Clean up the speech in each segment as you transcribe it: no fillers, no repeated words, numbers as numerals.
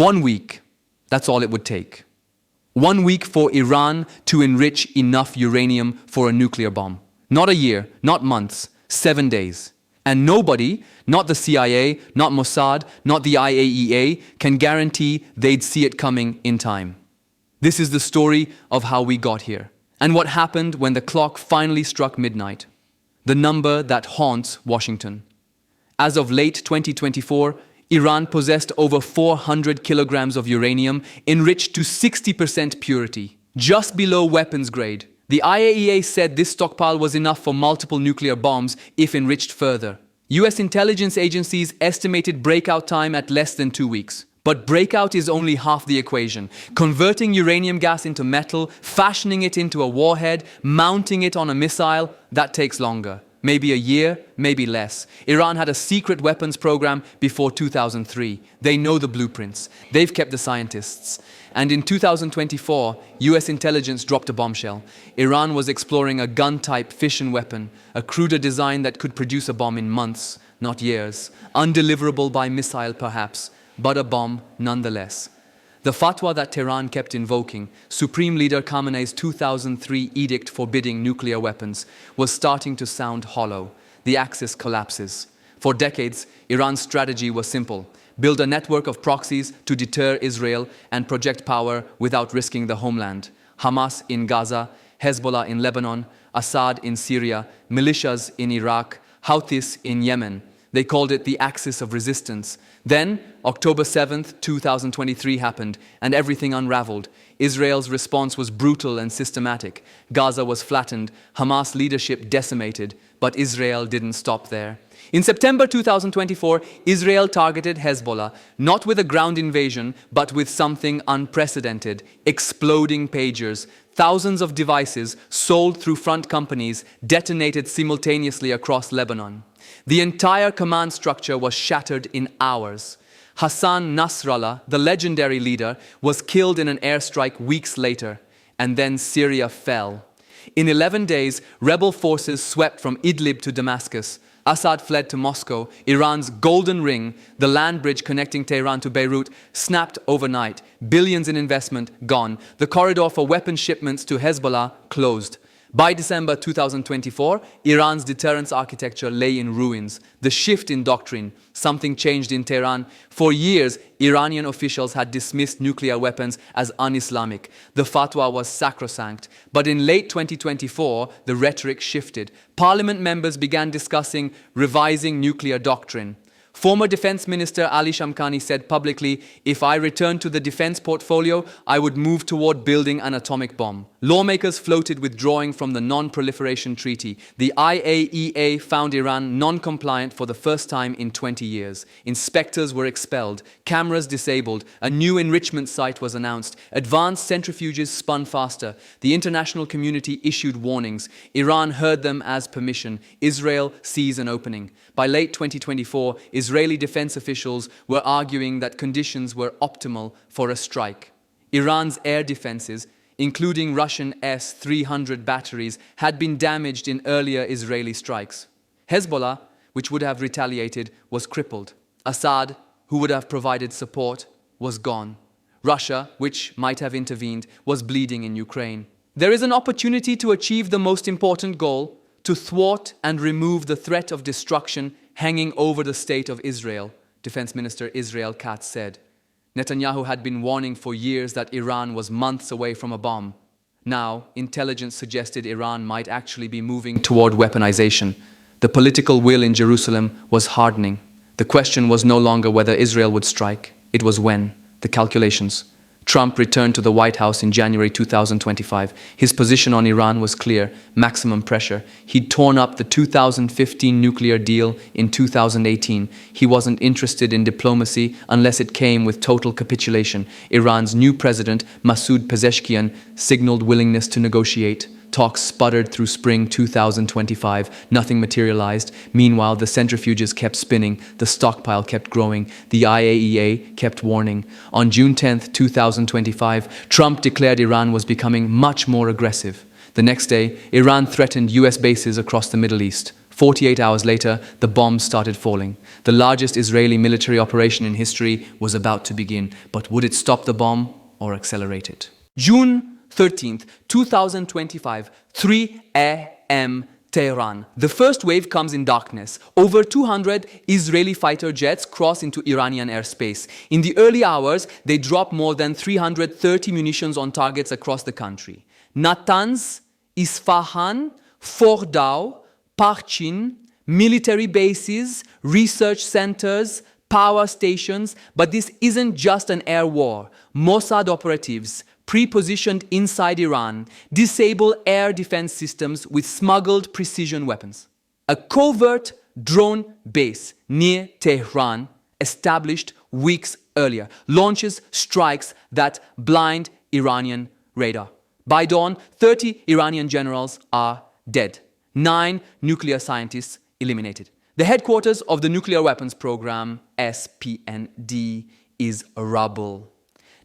1 week, that's all it would take. 1 week for Iran to enrich enough uranium for a nuclear bomb. Not a year, not months, 7 days. And nobody, not the CIA, not Mossad, not the IAEA, can guarantee they'd see it coming in time. This is the story of how we got here, and what happened when the clock finally struck midnight, the number that haunts Washington. As of late 2024, Iran possessed over 400 kilograms of uranium enriched to 60% purity, just below weapons grade. The IAEA said this stockpile was enough for multiple nuclear bombs if enriched further. US intelligence agencies estimated breakout time at less than 2 weeks. But breakout is only half the equation. Converting uranium gas into metal, fashioning it into a warhead, mounting it on a missile, that takes longer. Maybe a year, maybe less. Iran had a secret weapons program before 2003. They know the blueprints. They've kept the scientists. And in 2024, US intelligence dropped a bombshell. Iran was exploring a gun-type fission weapon, a cruder design that could produce a bomb in months, not years. Undeliverable by missile, perhaps, but a bomb nonetheless. The fatwa that Tehran kept invoking, Supreme Leader Khamenei's 2003 edict forbidding nuclear weapons, was starting to sound hollow. The axis collapses. For decades, Iran's strategy was simple: build a network of proxies to deter Israel and project power without risking the homeland. Hamas in Gaza, Hezbollah in Lebanon, Assad in Syria, militias in Iraq, Houthis in Yemen. They called it the axis of resistance. Then, October 7th, 2023 happened, and everything unraveled. Israel's response was brutal and systematic. Gaza was flattened, Hamas leadership decimated, but Israel didn't stop there. In September 2024, Israel targeted Hezbollah, not with a ground invasion, but with something unprecedented: exploding pagers. Thousands of devices, sold through front companies, detonated simultaneously across Lebanon. The entire command structure was shattered in hours. Hassan Nasrallah, the legendary leader, was killed in an airstrike weeks later, and then Syria fell. In 11 days, rebel forces swept from Idlib to Damascus. Assad fled to Moscow. Iran's Golden Ring, the land bridge connecting Tehran to Beirut, snapped overnight. Billions in investment gone. The corridor for weapon shipments to Hezbollah closed. By December 2024, Iran's deterrence architecture lay in ruins. The shift in doctrine, something changed in Tehran. For years, Iranian officials had dismissed nuclear weapons as un-Islamic. The fatwa was sacrosanct. But in late 2024, the rhetoric shifted. Parliament members began discussing revising nuclear doctrine. Former Defense Minister Ali Shamkhani said publicly, "If I return to the defense portfolio, I would move toward building an atomic bomb." Lawmakers floated withdrawing from the Non-Proliferation Treaty. The IAEA found Iran non-compliant for the first time in 20 years. Inspectors were expelled, cameras disabled, a new enrichment site was announced, advanced centrifuges spun faster. The international community issued warnings. Iran heard them as permission. Israel sees an opening. By late 2024, Israeli defense officials were arguing that conditions were optimal for a strike. Iran's air defenses, including Russian S-300 batteries, had been damaged in earlier Israeli strikes. Hezbollah, which would have retaliated, was crippled. Assad, who would have provided support, was gone. Russia, which might have intervened, was bleeding in Ukraine. There is an opportunity to achieve the most important goal: to thwart and remove the threat of destruction hanging over the state of Israel, Defense Minister Israel Katz said. Netanyahu had been warning for years that Iran was months away from a bomb. Now, intelligence suggested Iran might actually be moving toward weaponization. The political will in Jerusalem was hardening. The question was no longer whether Israel would strike, it was when. The calculations. Trump returned to the White House in January 2025. His position on Iran was clear: maximum pressure. He'd torn up the 2015 nuclear deal in 2018. He wasn't interested in diplomacy unless it came with total capitulation. Iran's new president, Masoud Pezeshkian, signaled willingness to negotiate. Talks sputtered through spring 2025. Nothing materialized. Meanwhile, the centrifuges kept spinning. The stockpile kept growing. The IAEA kept warning. On June 10, 2025, Trump declared Iran was becoming much more aggressive. The next day, Iran threatened US bases across the Middle East. 48 hours later, the bombs started falling. The largest Israeli military operation in history was about to begin. But would it stop the bomb or accelerate it? June 13th, 2025, 3 a.m. Tehran. The first wave comes in darkness. Over 200 Israeli fighter jets cross into Iranian airspace. In the early hours, they drop more than 330 munitions on targets across the country. Natanz, Isfahan, Fordow, Parchin, military bases, research centers, power stations. But this isn't just an air war. Mossad operatives, pre-positioned inside Iran, disable air defense systems with smuggled precision weapons. A covert drone base near Tehran, established weeks earlier, launches strikes that blind Iranian radar. By dawn, 30 Iranian generals are dead. 9 nuclear scientists eliminated. The headquarters of the nuclear weapons program, SPND, is rubble.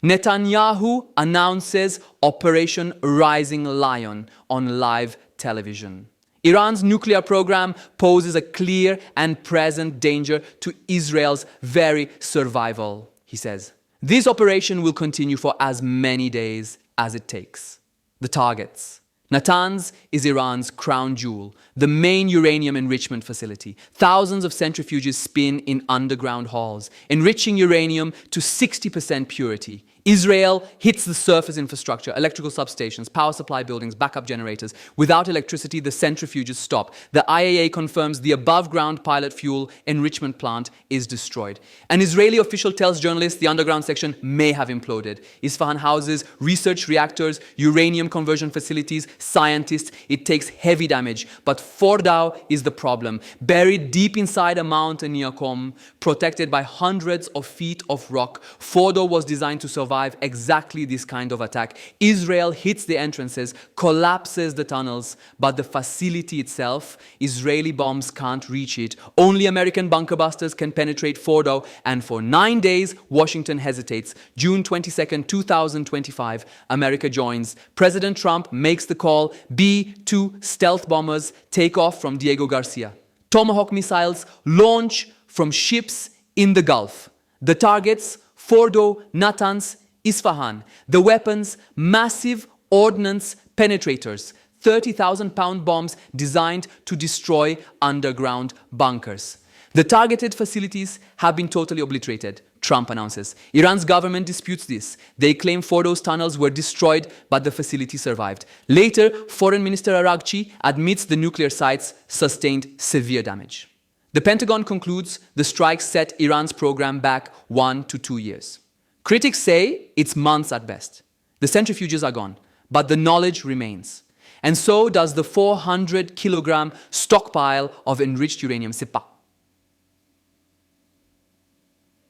Netanyahu announces Operation Rising Lion on live television. Iran's nuclear program poses a clear and present danger to Israel's very survival, he says. This operation will continue for as many days as it takes. The targets. Natanz is Iran's crown jewel, the main uranium enrichment facility. Thousands of centrifuges spin in underground halls, enriching uranium to 60% purity. Israel hits the surface infrastructure, electrical substations, power supply buildings, backup generators. Without electricity, the centrifuges stop. The IAEA confirms the above-ground pilot fuel enrichment plant is destroyed. An Israeli official tells journalists the underground section may have imploded. Isfahan houses research reactors, uranium conversion facilities, scientists. It takes heavy damage. But Fordow is the problem. Buried deep inside a mountain near Qom, protected by hundreds of feet of rock, Fordow was designed to survive exactly this kind of attack. Israel hits the entrances, collapses the tunnels, but the facility itself, Israeli bombs can't reach it. Only American bunker busters can penetrate Fordow, and for 9 days, Washington hesitates. June 22nd, 2025, America joins. President Trump makes the call. B-2 stealth bombers take off from Diego Garcia. Tomahawk missiles launch from ships in the Gulf. The targets, Fordow, Natanz, Isfahan. The weapons, massive ordnance penetrators, 30,000-pound bombs designed to destroy underground bunkers. The targeted facilities have been totally obliterated, Trump announces. Iran's government disputes this. They claim Fordow's tunnels were destroyed, but the facility survived. Later, Foreign Minister Araghchi admits the nuclear sites sustained severe damage. The Pentagon concludes the strikes set Iran's program back 1 to 2 years. Critics say it's months at best. The centrifuges are gone, but the knowledge remains. And so does the 400-kilogram stockpile of enriched uranium, SIPA.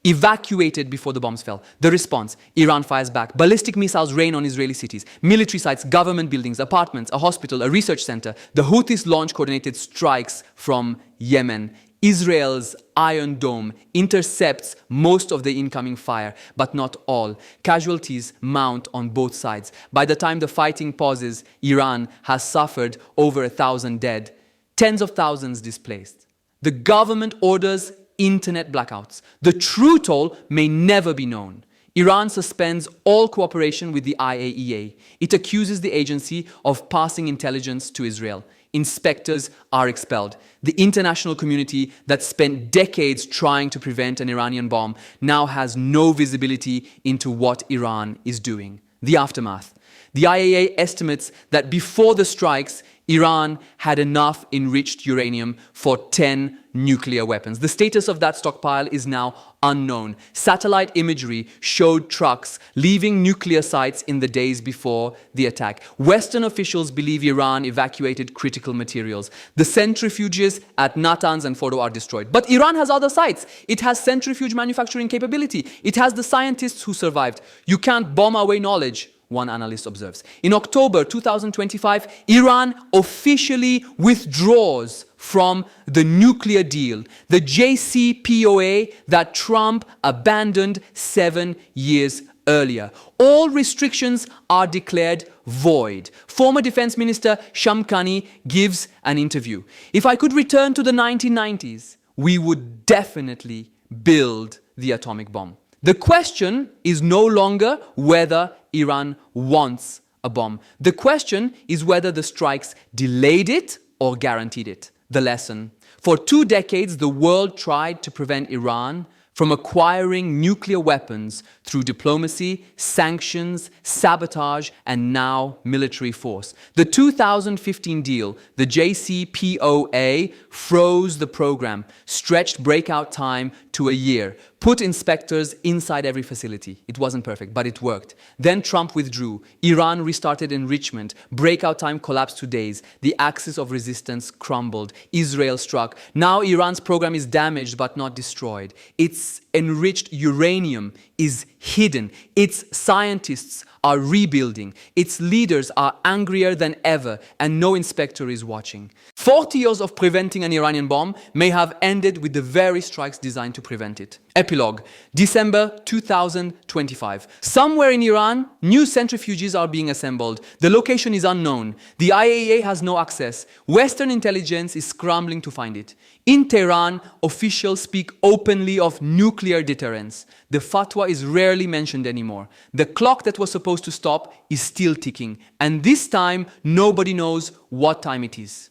Evacuated before the bombs fell. The response, Iran fires back. Ballistic missiles rain on Israeli cities, military sites, government buildings, apartments, a hospital, a research center. The Houthis launch coordinated strikes from Yemen. Israel's Iron Dome intercepts most of the incoming fire, but not all. Casualties mount on both sides. By the time the fighting pauses, Iran has suffered over 1,000 dead, tens of thousands displaced. The government orders internet blackouts. The true toll may never be known. Iran suspends all cooperation with the IAEA. It accuses the agency of passing intelligence to Israel. Inspectors are expelled. The international community that spent decades trying to prevent an Iranian bomb now has no visibility into what Iran is doing. The aftermath. The IAEA estimates that before the strikes, Iran had enough enriched uranium for 10 nuclear weapons. The status of that stockpile is now unknown. Satellite imagery showed trucks leaving nuclear sites in the days before the attack. Western officials believe Iran evacuated critical materials. The centrifuges at Natanz and Fordow are destroyed. But Iran has other sites. It has centrifuge manufacturing capability. It has the scientists who survived. You can't bomb away knowledge one analyst observes. In October 2025, Iran officially withdraws from the nuclear deal, the JCPOA that Trump abandoned 7 years earlier. All restrictions are declared void. Former Defense Minister Shamkhani gives an interview. If I could return to the 1990s, we would definitely build the atomic bomb. The question is no longer whether Iran wants a bomb. The question is whether the strikes delayed it or guaranteed it. The lesson. For 2 decades, the world tried to prevent Iran from acquiring nuclear weapons through diplomacy, sanctions, sabotage, and now military force. The 2015 deal, the JCPOA, froze the program, stretched breakout time to a year, put inspectors inside every facility. It wasn't perfect, but it worked. Then Trump withdrew. Iran restarted enrichment. Breakout time collapsed to days. The axis of resistance crumbled. Israel struck. Now Iran's program is damaged but not destroyed. Its enriched uranium is hidden. Its scientists are rebuilding. Its leaders are angrier than ever, and no inspector is watching. 40 years of preventing an Iranian bomb may have ended with the very strikes designed to prevent it. Epilogue, December 2025. Somewhere in Iran, new centrifuges are being assembled. The location is unknown. The IAEA has no access. Western intelligence is scrambling to find it. In Tehran, officials speak openly of nuclear deterrence. The fatwa is rarely mentioned anymore. The clock that was supposed to stop is still ticking. And this time, nobody knows what time it is.